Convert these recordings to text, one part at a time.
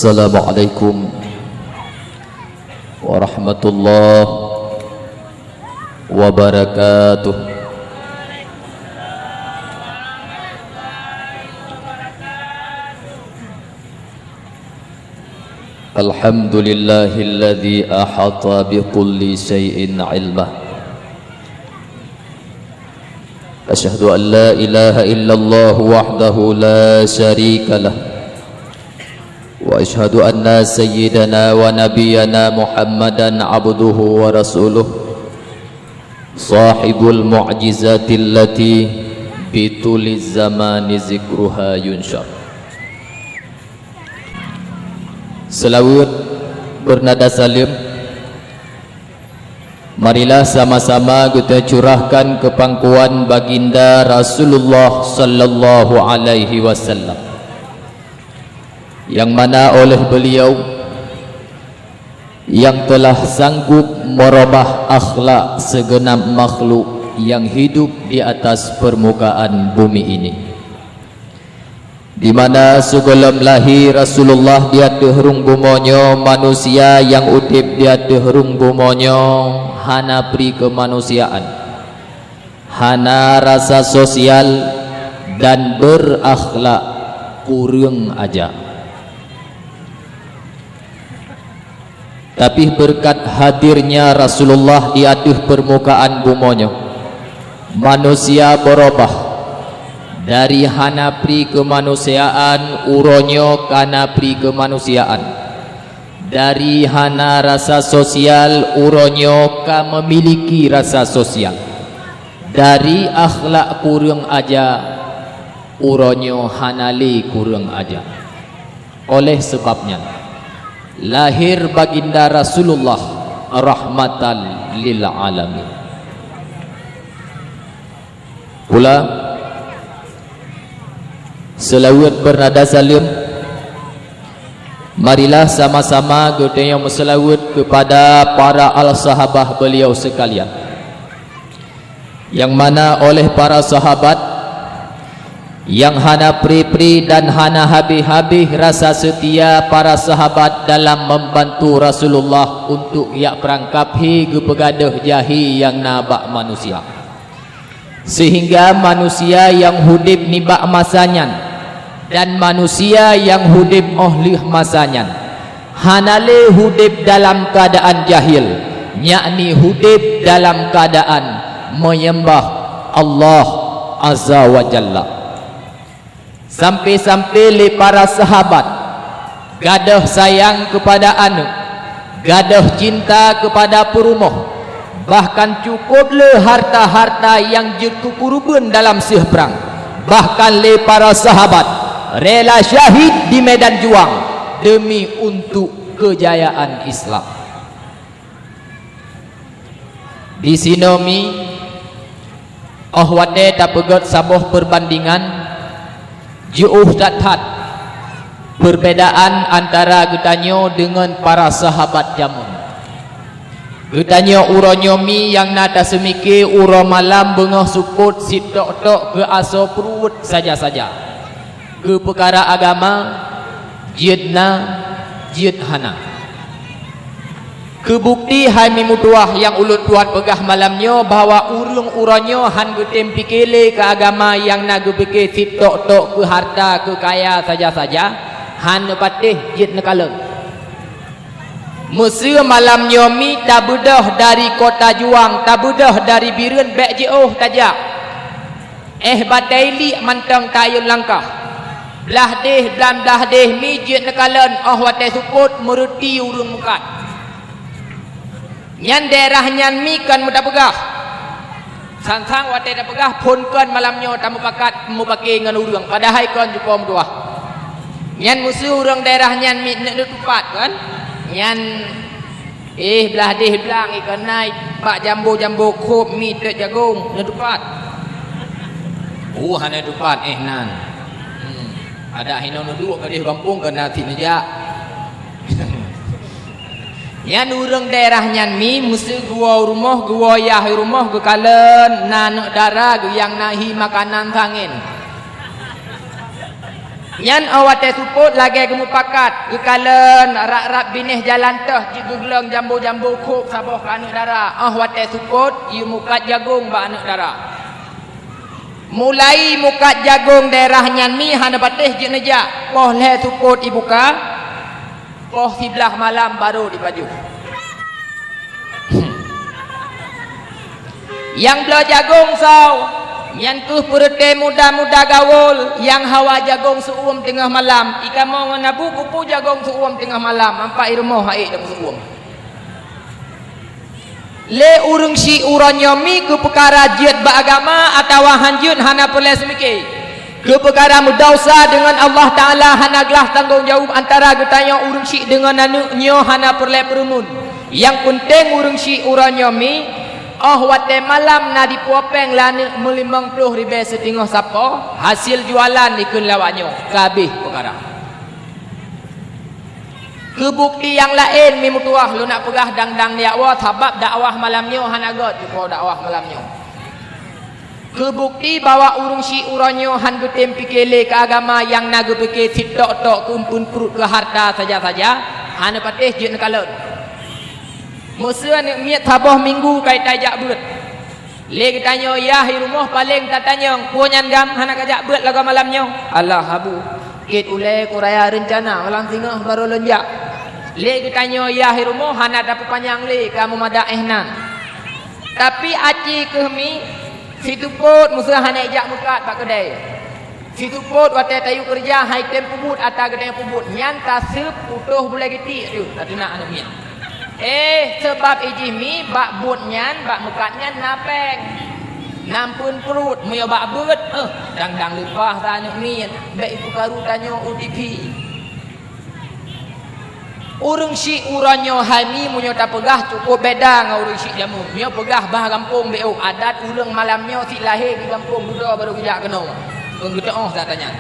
Assalamualaikum warahmatullahi wabarakatuh. Alhamdulillahilladzi ahata bikulli syai'in ilmah. Asyhadu an la ilaha illallah wahdahu la syarika lah. Wa asyhadu anna sayyidana wa nabiyyana Muhammadan abduhu wa rasuluh, sahibul mu'jizatil lati bituliz zamani zikruha yunsyar. Selawat bernada salim, marilah sama-sama kita curahkan ke pangkuan baginda Rasulullah sallallahu alaihi wasallam, yang mana oleh beliau yang telah sanggup merubah akhlak segenap makhluk yang hidup di atas permukaan bumi ini, di mana sebelum lahir Rasulullah di atas rung bumonyo manusia yang udip di atas rung bumonyo hana pri kemanusiaan, hana rasa sosial dan berakhlak kurang aja. Tapi berkat hadirnya Rasulullah di atas permukaan bumonyo, manusia berubah dari hana pri kemanusiaan uronyo kana pri kemanusiaan, dari hana rasa sosial uronyo ka memiliki rasa sosial, dari akhlak kurang aja uronyo hanali kurang aja. Oleh sebabnya lahir baginda Rasulullah rahmatan lil alamin. Pula selawat bernada salim, marilah sama-sama kita yang berselawat kepada para al-sahabah beliau sekalian, yang mana oleh para sahabat yang hana pri-pri dan hana habis-habis rasa setia para sahabat dalam membantu Rasulullah untuk yak perangkap hidup pegadah jahi yang nabak manusia, sehingga manusia yang hudib nibak masanya dan manusia yang hudib ohlih masanya hanale hudib dalam keadaan jahil, yakni hudib dalam keadaan menyembah Allah Azza wa Jalla. Sampai-sampai le para sahabat gadah sayang kepada anak, gadah cinta kepada perumah, bahkan cukup le harta-harta yang jekukurban dalam sih perang. Bahkan le para sahabat rela syahid di medan juang demi untuk kejayaan Islam. Di sinomi ahwade tak pegot sabuh perbandingan jauh dathat perbedaan antara getanyo dengan para sahabat jamun. Getanyo uronyomi yang nada semiki uro malam bengah sukut sitok-tok ke aso perut saja-saja, ke perkara agama jidna jidhana. Kebukti hai mimutuah yang ulut tuan pegah malamnya bahawa urung-uronyo han getem pikele ke agama yang nagu pikir sitok-tok ke harta ke kaya saja-saja han patih jid nekaleng. Mesir malamnya mi tabudah dari kota juang, tabudah dari biren bek jauh tajak. Badaili mantang tayun langkah. Belah deh mi jid nekaleng wate suput meruti urung mukat. Nyan daerah nyan mi kan muda pegah sang-sang wate da pegah pun kan malamnya tamu pakat mu pakai ngan urang padahal kan juga mudah nyan musuh urang daerah nyan mi nak tupat kan nyan belah deh belang ikan naik pak jambu kop mi tek jagung nak tupat hana tupat nan ada hina duduk ke di kampung kena tinja. Yang urang daerah nyan mi mesti gua rumah gua yah rumah gekalen nanak darah yang nahi makanan tangin Yan awate suput lagi gemupakat gekalan rak-rak binih jalan teh jiguleng jambu-jambu kuk saboh ka anak dara. Wate suput ieu mukat jagung ba anak dara. Mulai mukat jagung daerah nyan mi hana patih je neja. Poh le suput ibuka. Poh 11 malam baru dibaju. Yang belah jagung saw yang tu perete muda-muda gawul yang hawa jagung seuum tengah malam ika mau nabu kupu jagung seuum tengah malam ampak irmo haik dalam seuum le urung si uranyomi ke perkara jid beragama atau hanjun hana perlu semiki ke perkara mudausa dengan Allah Ta'ala hana gelah tanggungjawab antara getanya urung si dengan anaknya hana perlu perumun yang penting urung si uranyomi wate malam na dipuapeng lana me50 ribu setengah sapa hasil jualan ikun lawaknya kabeh perkara kebukti yang lain mi mutuah lu nak pegah dang-dang dakwah sebab dakwah malamnya hanagot jumpa dakwah malamnya kebukti bawa urung si uranyo han getem pikele ke agama yang naga pikir sitok-tok kumpun perut ke harta saja-saja hana patih je nekalan musuh ni miat tabah minggu kai tajak beut. Le tanya ya hi rumah paling tak tanya punyan gam hana kajak beut lagu malamnya. Allah habu. Kit ulai ku raya rencana malam tengah baru lonjak. Le tanya ya hi rumah hana dapat panjang le kamu madak ehnan. Tapi aci kemi situ pot musuh hana ijak mukat pak kedai. Situ pot wate tayu kerja hai tem pubut ata gedai pubut nyan tasep putuh bulai getik tu. Tak nak anak miat. Sebab ijimi bak butnyan bak mukatnyan napeng nampun perut muya bak but dang-dang lepah tanya ni baik perkaru tanya UTP urung si uranyo hami muya tak pegah cukup beda dengan urung si jamu muya pegah bah kampung beu adat urang malamnya si lahir di kampung duda baru kejak kena penggedok tak tanya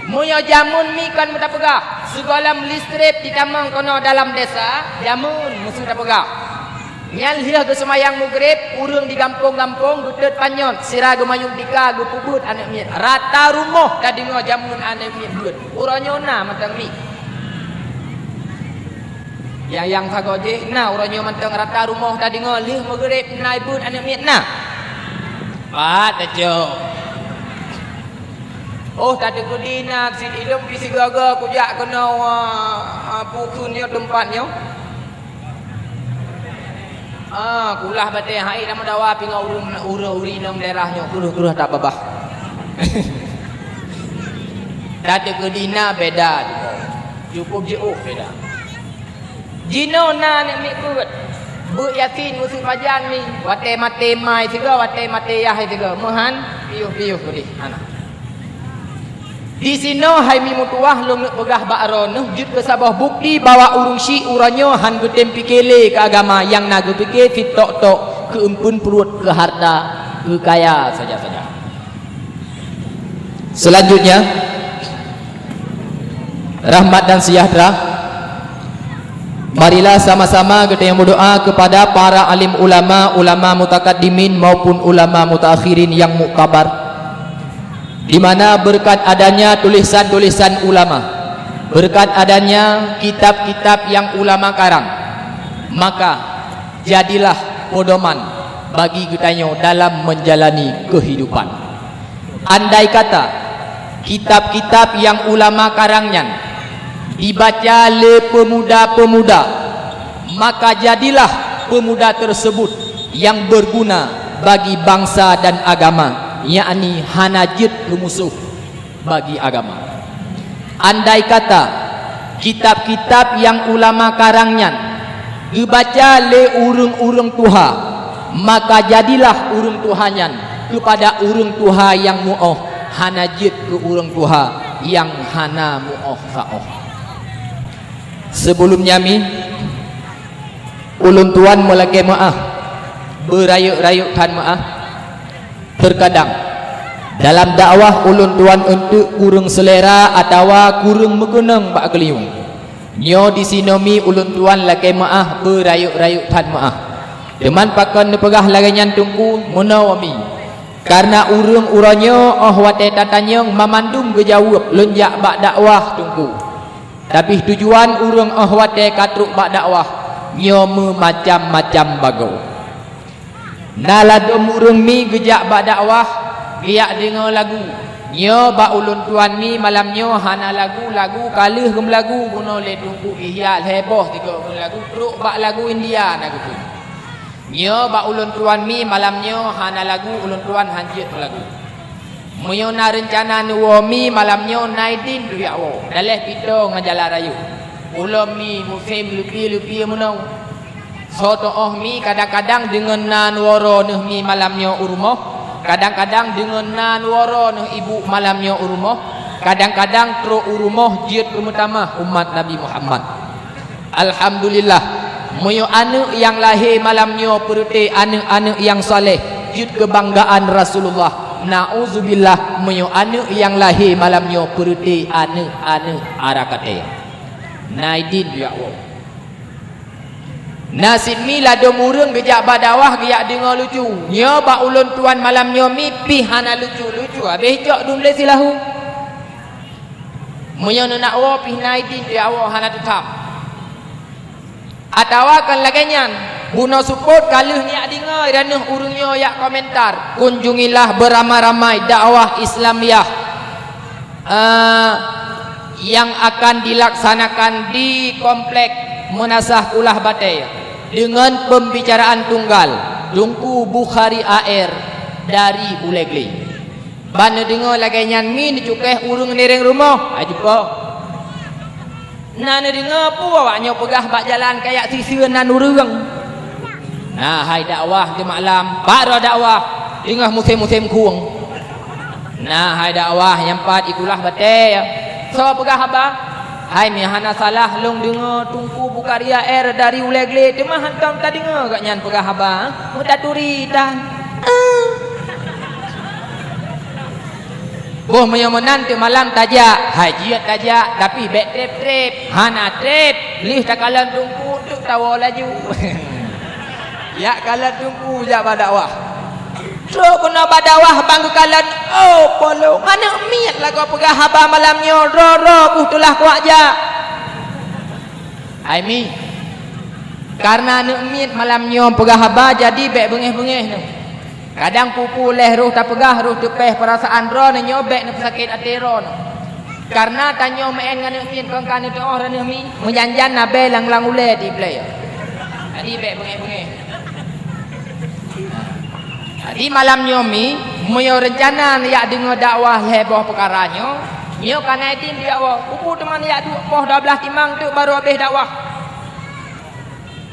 muya jamun mi kan muda pegah segala listrik ditamang kono dalam desa jamun musuh dah pegah nyal hilah ke semayang maghrib urang di kampung-kampung gudet panyot sira gemayung tika ge pubut anak miet rata rumah dah dengar jamun anak miet buat uranyo na mantang mi yang sagoje na uranyo mantang rata rumah dah dengar lih maghrib nai but anak miet na pat ajo tak ada kudina si hidup di sigaga kujak kena pukunnya tempatnya kulah batai hai dah mendawa pinga uri nom daerahnya kuruh tak babah tak ada kudina beda cukup je beda jino na ni mikut bu yakin musuh pajang ni wate mate mai tiga wate mate yah tiga mohan piuh kudih anak di sini hai mi mutuah long begah bakro noh jut ke sabah bukti bawa urung si uranyo han getem pikele ke agama yang naga pikir fitok-tok ke empun perut ke harta ke kaya saja-saja. Selanjutnya rahmat dan sejahtera marilah sama-sama kita yang berdoa kepada para alim ulama mutakaddimin maupun ulama mutakhirin yang muktabar di mana berkat adanya tulisan-tulisan ulama, berkat adanya kitab-kitab yang ulama karang, maka jadilah pedoman bagi kita dalam menjalani kehidupan. Andai kata kitab-kitab yang ulama karangnya dibaca oleh pemuda-pemuda, maka jadilah pemuda tersebut yang berguna bagi bangsa dan agama, yakni hanajid musuh bagi agama. Andai kata kitab-kitab yang ulama karangnya dibaca oleh urung-urung tuha, maka jadilah urung tuhannya kepada urung tuha yang mu'oh hanajid ke urung tuha yang hana mu'oh sa'oh. Sebelumnya mi ulun tuan mulai maaf berayuk-rayuk tan maaf. Terkadang dalam dakwah ulun tuan untuk kurang selera atau kurang megenang bak keliung nyo di sinomi ulun tuan lagi maaf berayuk-rayuk tan maaf deman pakan pegah lagi nyantungku menawami karena urang-urangnya wate tatanya memandum gejawab lonjak bak dakwah tungku. Tapi tujuan urang wate katruk bak dakwah nyomu macam-macam bago. Naladom urang mi gejak bak dakwah giak dengar lagu. Nyo bak ulun tuan mi malam nyo hana lagu kalih gem lagu guna le tungku ihya heboh tiga gem lagu truk bak lagu India lagu tu. Nyo bak ulun tuan mi malam nyo hana lagu ulun tuan hanjit lagu. Moyo na rencana nuwo mi malam nyo naidin tu ya wo. Daleh pito ngajala rayu. Ulun mi musim lupi munau. Soto mi kadang-kadang dengan nan woro nuh mi malam nyo urmoh. Kadang-kadang dengan nan waro noh ibu malamnya urumoh, kadang-kadang tro urumoh jid pertama umat Nabi Muhammad. Alhamdulillah, moyo anu yang lahir malamnya perute anu yang soleh, jid kebanggaan Rasulullah. Nauzubillah, moyo anu yang lahir malamnya perute anu arakate. Naidin ya Allah. Nasib mi ladom urang gejak badawah giak dengar lucu. Nya bak ulun tuan malam nyo mi pi hana lucu-lucu. Habis jok dum le silahu. Moyo nak wa pi naidin dia wa hana tetap. Atawa kan lagenyan guna support kaluh ni dengar dan urang nyo yak komentar. Kunjungilah beramai-ramai dakwah Islamiah yang akan dilaksanakan di komplek Munasah Kulah Batai dengan pembicaraan tunggal Dungku Bukhari AR dari Ulegli. Bana dengar lagi nyan min cukeh urung nereng rumah ajupa. Nana dengar pu awaknya pegah bak jalan kayak sisian nan urang. Nah hai dakwah di malam para dakwah tengah musim-musim kuang. Nah hai dakwah yang empat ikulah Batai. So pegah apa? Hai mi hana salah long dengar Tungku Bukhari AR dari Ulegli tu mah hantam tak dengar gak nyan pegah haba muda turi dan boh menan tu malam tajak hajiat tajak tapi bek trip hana trip lih takalan Tungku tu tawa laju ya kalan Tungku jak badakwah so kena badawah bangku kalan oh polo mana miat lah kau pegah haba malamnya roro kutulah kuak ja Aimi karena nak miat malamnya pegah haba jadi bek bengeh-bengeh tu kadang pupu leh ruh tak pegah ruh tepeh perasaan ro nyo bek nak sakit hati ro karena tanyo main dengan nak miat kan itu orang ni menjanjan nabe lang-lang ule di play jadi bek bengeh-bengeh. Di malam nyomi moyo rencana ya dengar dakwah heboh perkaranya nyo kana itin dia wa upu teman ya 12 timang tu baru habis dakwah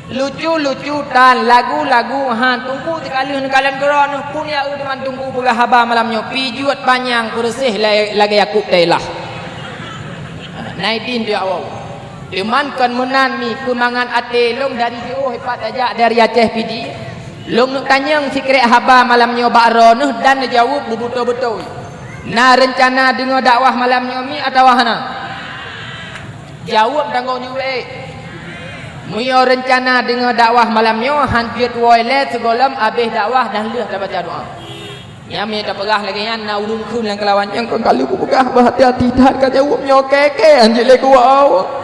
lucu-lucu dan lagu-lagu han tunggu sekali nekalan geron pun ya teman tunggu pegah haba malam nyo pijuat panjang bersih lagi yakub tailah naitin dia wa teman kan menan mi kumangan ate long dari jauh hebat aja dari Aceh Pidi long nak tanya sikret haba malamnya bakro noh dan jawab betul-betul. Na rencana dengar dakwah malamnya mi atau hana? Jawab tanggung nyule. Muyo rencana dengar dakwah malamnya hanjut wale segolam habis dakwah dah leh dah baca doa. Ya mi tak pegah lagi yan na ulun kun lang kelawan yang kon kalu pegah berhati-hati dah ka jawabnya keke hanjut le ku awak.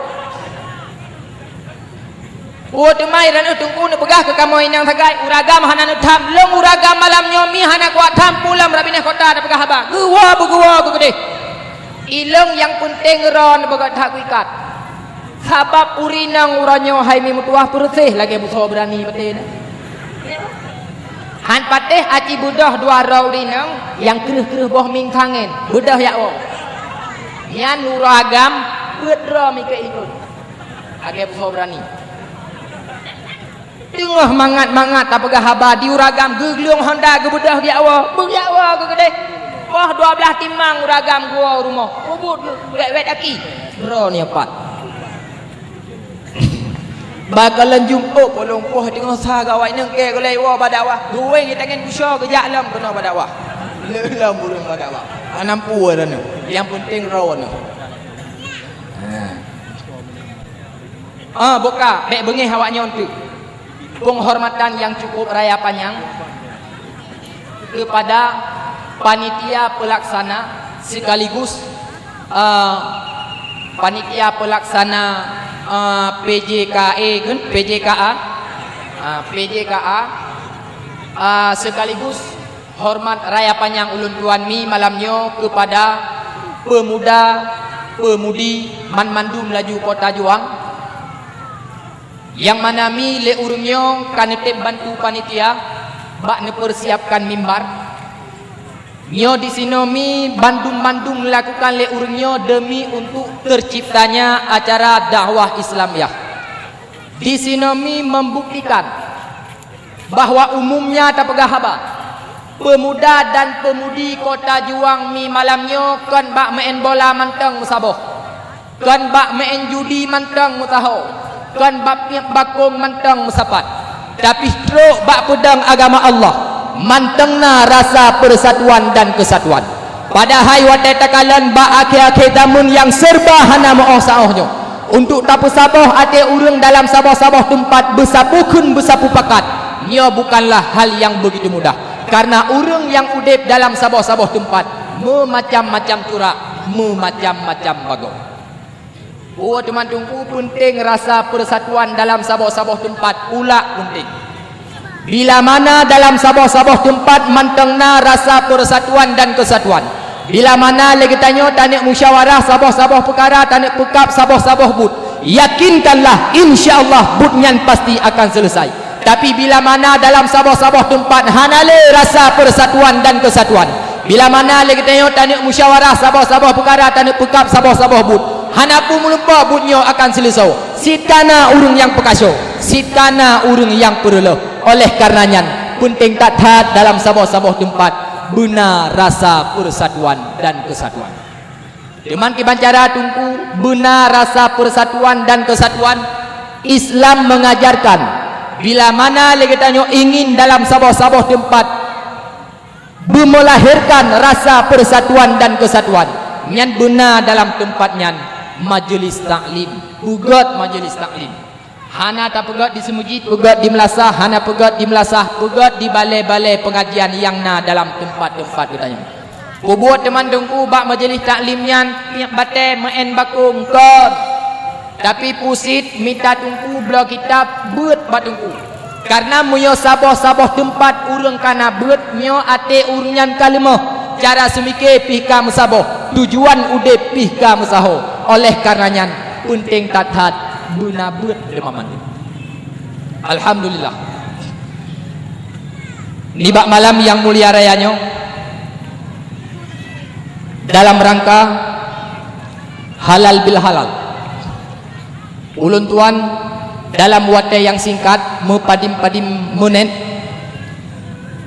Oh temai ran tungku nak pegah ke kamu inang sagai uragam hana nak tham long uragam malam nyomi hana kuat tham pulam rabinah kota dah pegah haba gua gede ilong yang penting ron begat hak ikat sabab urinang uranyo hai mi mutuah bersih lagi musuh berani betul han patih aci budah dua rau urinang yang kereh-kereh boh ming kangen budah ya oh yan uragam bedra mi ke ikut lagi musuh berani tengah mangat apakah haba diuragam gegliung Honda gebedah dia awak berjawa ke gede wah 12 timang uragam gua rumah ubud wet aki bro ni apa bakalan jumpa polong poh tengah sah gawai nang ke golai wa badawah duwe kita tangan kusyo ke jalam kena badawah lelam burung badawah anampu ran yang penting rawan buka bek bengih awaknya untuk penghormatan yang cukup raya panjang kepada panitia pelaksana sekaligus panitia pelaksana PJKA kan PJKA sekaligus hormat raya panjang ulun tuan mi malamnya kepada pemuda pemudi mandum laju kota Juang yang mana mi le urungnya kanetep bantu panitia bak nepersiapkan mimbar nyo di sini mi bandung melakukan le urungnya demi untuk terciptanya acara dakwah Islamiyah. Di sini mi membuktikan bahwa umumnya tak pegah haba pemuda dan pemudi kota Juang mi malamnya kan bak main bola manteng musaboh, kan bak main judi manteng mutaho, kan bak bakung manteng musapat, tapi teruk bak pedang agama Allah mantengna rasa persatuan dan kesatuan. Padahal watai takalan bak akhir-akhir tamun yang serba hana maoh saohnya untuk tapu saboh ate urang dalam saboh-saboh tempat bersapukun bersapu pakat. Ia bukanlah hal yang begitu mudah karena urang yang udip dalam saboh-saboh tempat memacam-macam corak, memacam-macam bagong. Oh teman tunggu penting rasa persatuan dalam saboh-saboh tempat pula penting. Bila mana dalam saboh-saboh tempat mantengna rasa persatuan dan kesatuan. Bila mana lagi tanya tanik musyawarah saboh-saboh perkara, tanik pekap saboh-saboh bud, yakinkanlah insya-Allah budnyan pasti akan selesai. Tapi bila mana dalam saboh-saboh tempat hanale rasa persatuan dan kesatuan, bila mana lagi tanya tanik musyawarah saboh-saboh perkara, tanik pekap saboh-saboh bud, hanapu melumpa budnya akan selesai. Sitana urung yang pekasyo, sitana urung yang perlu. Oleh karenanya penting tak taat dalam saboh-saboh tempat benar rasa persatuan dan kesatuan. Teman kibancara tunggu benar rasa persatuan dan kesatuan. Islam mengajarkan bila mana lagi tanya ingin dalam saboh-saboh tempat melahirkan rasa persatuan dan kesatuan, nyan benar dalam tempatnya majlis taklim, ugat majlis taklim. Hana tak pegat di semujid, pegat di melasah, hana pegat di melasah, pegat di balai-balai pengajian yang na dalam tempat-tempat katanya. Buat teman dengku bak majlis taklimnya tiap batai main bakung kon. Tapi pusit minta tungku bela kitab beut batungku. Karena munyo saboh-saboh tempat urang kana beut nyo ate urunyan kalimah. Cara semike pihka musaboh, tujuan udip pihka musaho. Oleh karenanya penting tatat guna beut demaman. Alhamdulillah. Ni bak malam yang mulia rayanya dalam rangka halal bil halal. Ulun tuan dalam wadah yang singkat mepadim-padim munen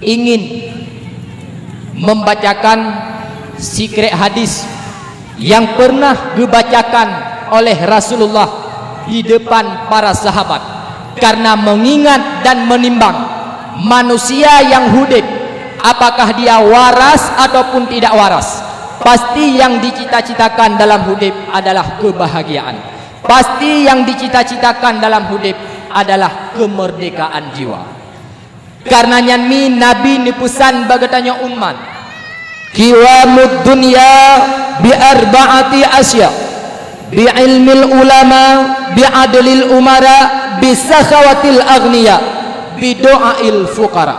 ingin membacakan sikret hadis yang pernah dibacakan oleh Rasulullah di depan para sahabat karena mengingat dan menimbang manusia yang hidup apakah dia waras ataupun tidak waras. Pasti yang dicita-citakan dalam hidup adalah kebahagiaan. Pasti yang dicita-citakan dalam hidup adalah kemerdekaan jiwa. Karenanya Nabi ni pesan bagatanya umat qiwamud dunya bi arba'ati asya bi ilmil ulama bi adlil umara bi sakhawatil aghniya bi doail fuqara.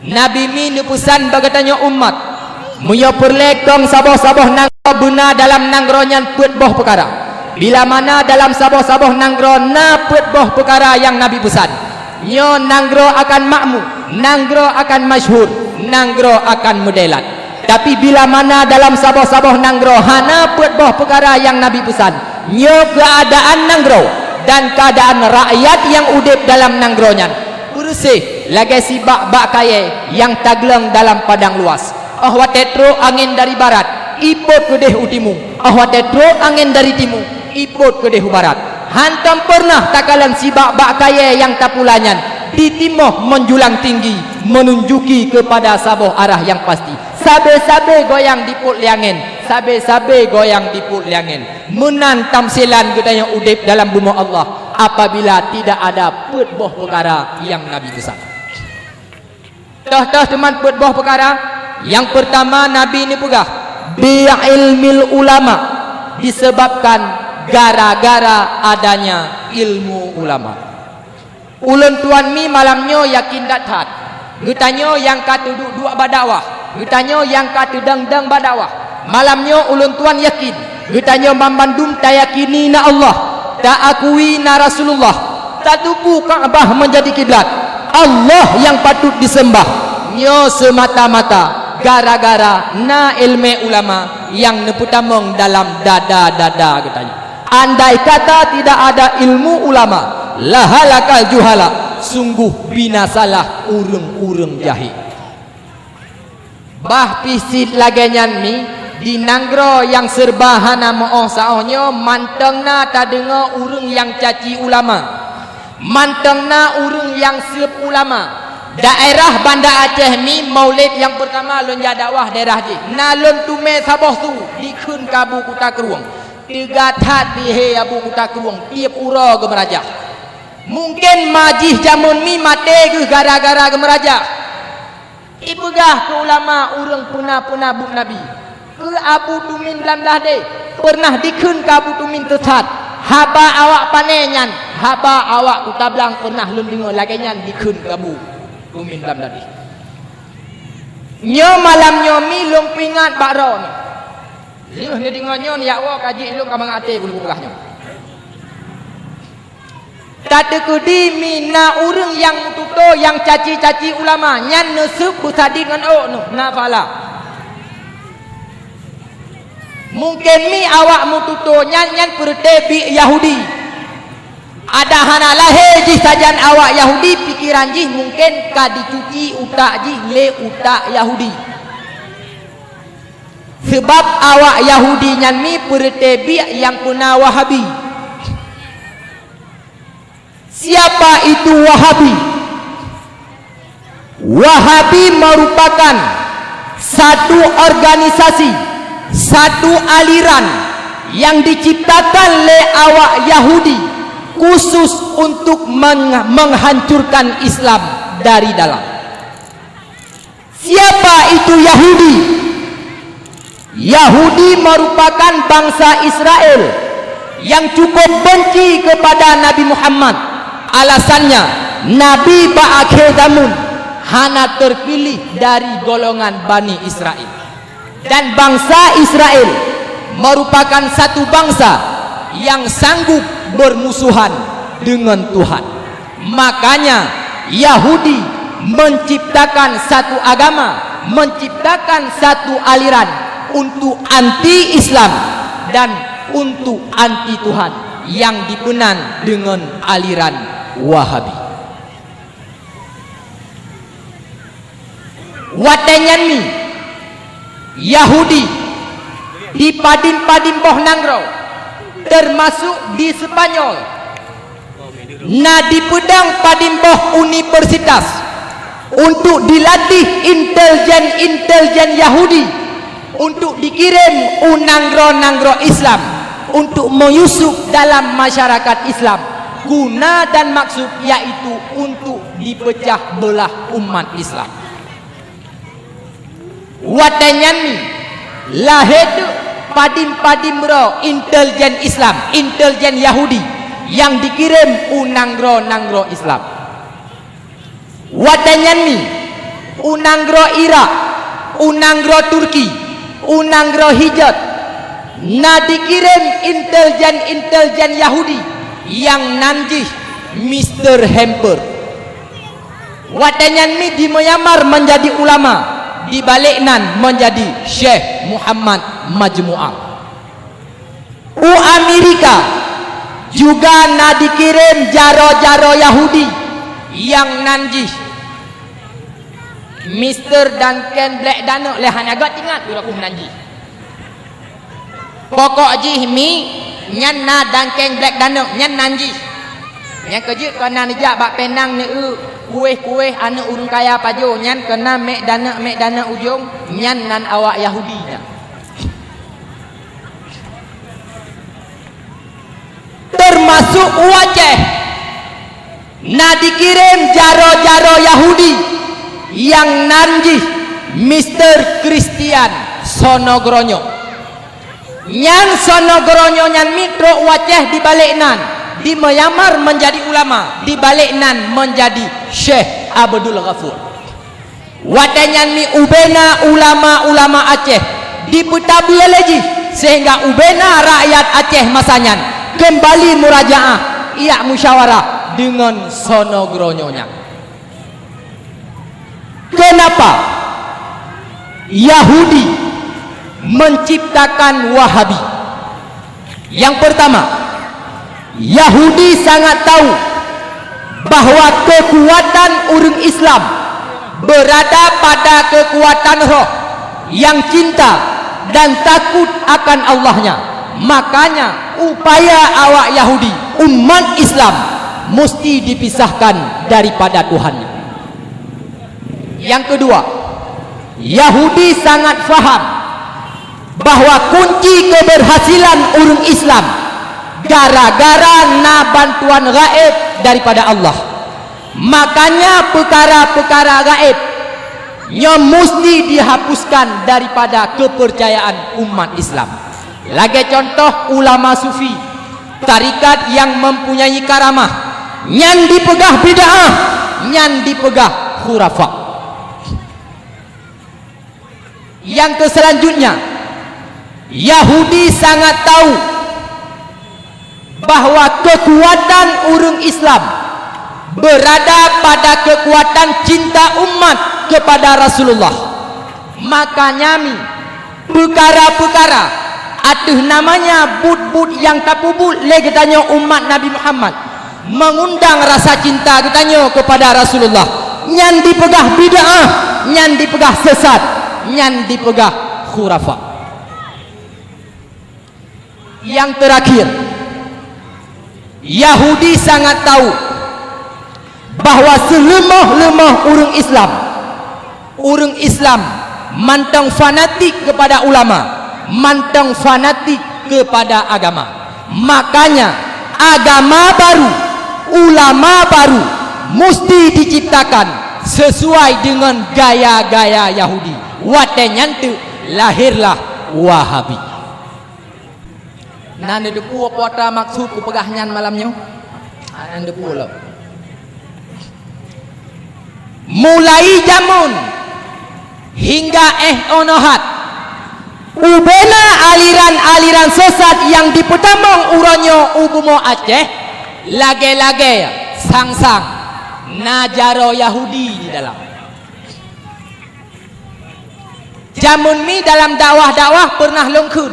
Nabi ni pesan bagatanya umat muya perlekong saboh-saboh nangro benar dalam nangronyan put boh perkara. Bila mana dalam saboh-saboh nangro na put boh perkara yang Nabi pesan, nyo nangro akan makmur, nangro akan masyhur, nangro akan modelat. Tapi bila mana dalam saboh-saboh nangro hana put boh perkara yang Nabi pesan, nyo keadaan nangro dan keadaan rakyat yang udip dalam nangronyan bersih lagi sibak bak kaya yang tagleng dalam padang luas. Watetro angin dari barat ipot kedeh utimu, watetro angin dari timur ipot kedeh barat. Hantam pernah takalan sibak bak kaya yang tapulanyan di timoh menjulang tinggi menunjuki kepada saboh arah yang pasti. Sabe-sabe goyang diput liangin, sabe-sabe goyang diput liangin. Menan tamsilan gedanya udip dalam bumi Allah apabila tidak ada put boh perkara yang Nabi pesan. Dah teman put boh perkara Yang pertama Nabi ni pegah bi'ilmil ulama, disebabkan gara-gara adanya ilmu ulama. Ulun tuan mi malamnya yakin dathat. Getanyo yang kata duduk badawah, getanyo yang kata dang-dang badawah. Malamnya ulun tuan yakin, getanyo membandum tak yakini na Allah, tak akui na Rasulullah, tak tupu Kaabah menjadi kiblat. Allah yang patut disembah. Nyo semata-mata gara-gara na ilmu ulama yang neputamong dalam dada-dada getanyo. Andai kata tidak ada ilmu ulama, lahalakal juhala, sungguh binasalah urang-urang jahil. Bah pisit lagenyan mi di nanggro yang serbahana mooh saohnyo mantengna tak dengar urang yang caci ulama, mantengna urang yang sep ulama. Daerah Banda Aceh mi maulid yang pertama lon jadakwah daerah ji nalon tume saboh tu dikun kabu kuta keruang 3 that bihe abu kuta keruang tiap ura gemerajah. Mungkin majih jamun mi mate ke gara-gara gemerajah. Ibegah ke ulama urang puna-puna bu Nabi ke Abu Tumin lamlah de pernah dikun ke Abu Tumin tethat haba awak panenyan, haba awak kutablang pernah lun dengar lagenyan dikun ke Abu Tumin lamlah de. Nyo malam nyo mi long pingat bakro ni liuh ni dengar nyo ni yakwa kaji long kamang ate bulu bukahnya. Tak kedi mina urang yang mututo yang caci-caci ulama nyan nesuk busadi dengan ok no na fala. Mungkin mi awak mututo nyan pertebi Yahudi. Ada hana lahir ji sajan awak Yahudi pikiran ji mungkin ka dicuci utak ji le utak Yahudi. Sebab awak Yahudi nyan mi pertebi yang puna Wahabi. Siapa itu Wahabi? Wahabi merupakan satu organisasi, satu aliran yang diciptakan oleh awak Yahudi khusus untuk menghancurkan Islam dari dalam. Siapa itu Yahudi? Yahudi merupakan bangsa Israel yang cukup benci kepada Nabi Muhammad. Alasannya Nabi ba'akhir zaman hana terpilih dari golongan Bani Israel, dan bangsa Israel merupakan satu bangsa yang sanggup bermusuhan dengan Tuhan. Makanya Yahudi menciptakan satu agama, menciptakan satu aliran untuk anti Islam dan untuk anti Tuhan yang dipenan dengan aliran Wahabi. Watenyan ni Yahudi di padim-padim boh nanggro termasuk di Spanyol na di pedang padim boh universitas untuk dilatih intelijen Yahudi untuk dikirim unanggro-nanggro Islam untuk menyusup dalam masyarakat Islam. Guna dan maksud yaitu untuk dipecah belah umat Islam. Watenyan ni lahir padim-padim ro intelijen Islam, intelijen Yahudi yang dikirim unanggro-nanggro Islam. Watenyan ni unanggro Irak, unanggro Turki, unanggro Hijaz na dikirim intelijen Yahudi yang nanjih Mr. Hamper. Watenyan ni di Myanmar menjadi ulama, di Baliknan menjadi Syekh Muhammad Majmu'ah. Amerika juga na dikirim jaro-jaro Yahudi yang nanjih Mr. Duncan Black Dana lehan agak ingat durakum nanjih. Pokok jih mi nyan na Duncan Black Dana nyan nanjih. Yang kejut kena nijak bak penang ni kuih-kuih anak urung kaya pajo nyan kena mek dana ujung nyan nan awak Yahudi nya. Termasuk Aceh na dikirim jaro-jaro Yahudi yang nanjih Mr. Christian Sonogronyo. Nyan Sonogronyo nyan mitro wajah di balik nan, di Myanmar menjadi ulama, di balik nan menjadi Syekh Abdul Ghafur. Wadanyan mi ubena ulama-ulama Aceh di Petabia lagi, sehingga ubena rakyat Aceh masanya kembali murajaah, ia musyawarah dengan Sonogronyonya. Kenapa Yahudi menciptakan Wahabi? Yang pertama, Yahudi sangat tahu bahwa kekuatan orang Islam berada pada kekuatan roh yang cinta dan takut akan Allahnya. Makanya upaya awak Yahudi, umat Islam, mesti dipisahkan daripada Tuhannya. Yang kedua, Yahudi sangat faham bahwa kunci keberhasilan orang Islam gara-gara na bantuan gaib daripada Allah. Makanya perkara-perkara gaib yang mesti dihapuskan daripada kepercayaan umat Islam. Lagi contoh ulama sufi, tarikat yang mempunyai karamah, nyan dipegah bid'ah, nyan dipegah khurafat. Yang selanjutnya, Yahudi sangat tahu bahwa kekuatan orang Islam berada pada kekuatan cinta umat kepada Rasulullah. Makanya perkara-perkara aduh namanya but-but yang tapubut le katanya umat Nabi Muhammad mengundang rasa cinta katanya kepada Rasulullah. Nyan dipegah bid'ah, nyan dipegah sesat, nyan dipegah khurafat. Yang terakhir, Yahudi sangat tahu bahwa selemah-lemah orang Islam mantang fanatik kepada ulama, mantang fanatik kepada agama. Makanya agama baru, ulama baru mesti diciptakan sesuai dengan gaya-gaya Yahudi. Watenyan tu lahirlah Wahabi. Nan depu apa maksud ku pegahnya malamnya? Nan depu lah. Mulai jamun hingga onohat, ubena aliran-aliran sesat yang dipetamong uronyo ubumo Aceh, lage-lage sang-sang najaro Yahudi di dalam. Jamun mi dalam dakwah-dakwah pernah longkun.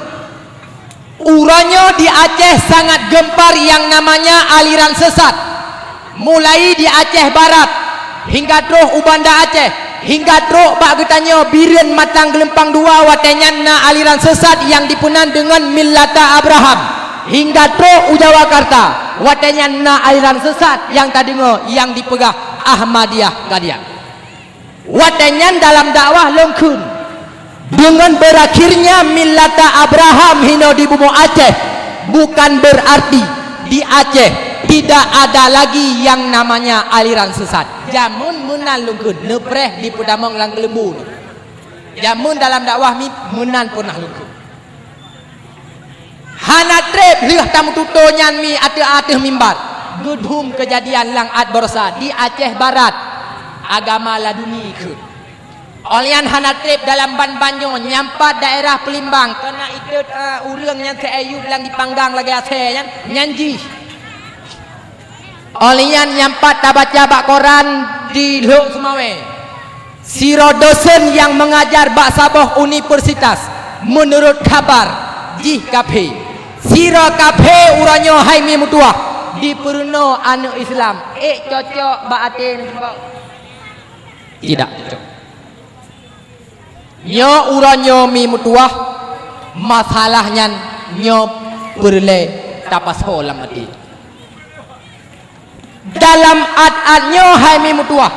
Uronyo di Aceh sangat gempar yang namanya aliran sesat. Mulai di Aceh Barat hingga terus Ubanda Aceh, hingga terus bak getanyo Biren Matang Gelempang 2 watenyan na aliran sesat yang dipunan dengan Millata Abraham, hingga terus Ujawakarta watenyan na aliran sesat yang tadi yang dipegah Ahmadiyah Kadian. Watenyan dalam dakwah longkun dengan berakhirnya Millata Abraham hino di bumi Aceh bukan berarti di Aceh tidak ada lagi yang namanya aliran sesat. Jamun menan lungkun nepreh di pedamang lang lembu. Jamun dalam dakwah mi menan pernah lungkun. Hana trep liah tamu tutonyan mi ateh mimbar. Gedhum kejadian lang at borsa di Aceh Barat. Agama laduni ikut. Olian hana trip dalam ban-banyo nyampat daerah Pelimbang kena ikut urang yang keayub lang dipanggang lagi Aceh nyanji. Olian nyampat baca bak koran di Lok Sumawe. Siro dosen yang mengajar bak Sabah Universitas menurut kabar jih kafe. Siro kafe uranyo haimi mutuah di perno anu Islam. Cocok bak atin tidak cocok. Nyo uranyo mi mutuah masalahnya nyo perle tapas holam mati. Dalam ad-adnyo hai mi mutuah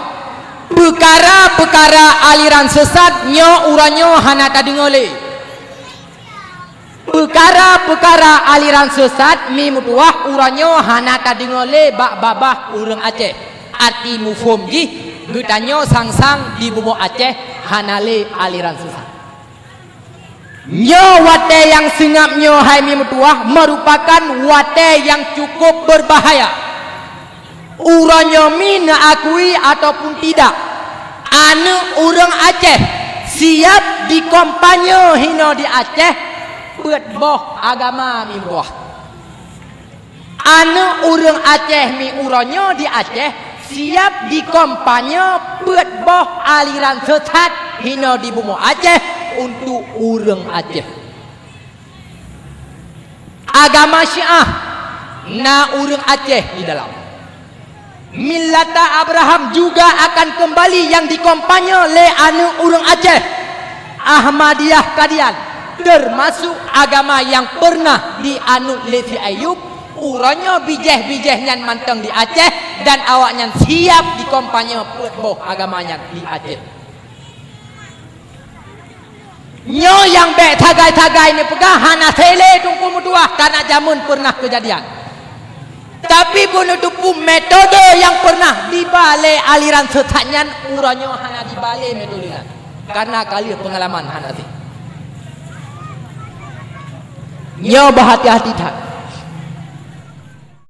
perkara-perkara aliran sesat nyo uranyo hana tadengole. Perkara-perkara aliran sesat mi mutuah uranyo hana tadengole bak babah urang Aceh. Arti mufhum ji getanyo sang-sang di bumi Aceh hanale aliran sesat. Nyo wate yang sengap nyo hai mi mutuah merupakan wate yang cukup berbahaya. Uranyo mi nak akui ataupun tidak, anu orang Aceh siap dikompanya hino di Aceh buat boh agama mi mutuah. Anu orang Aceh mi uranyo di Aceh siap dikompanya buat boh aliran sesat hino di bumi Aceh untuk orang Aceh. Agama Syiah na orang Aceh di dalam. Millata Abraham juga akan kembali yang dikompanya le anu orang Aceh. Ahmadiyah kadian termasuk agama yang pernah dianut le si Ayub. Uranya bijeh-bijeh nyan manteng di Aceh dan awaknya siap dikompanya buat boh agamanya di Aceh. Nyo yang baik tagai-tagai ni pegah hana sele tungku mutuah karena jamun pernah kejadian. Tapi penutupu metode yang pernah dibalik aliran sesatnya uranyo hana dibalik metode karena kali pengalaman hana si. Nyo berhati-hati tak.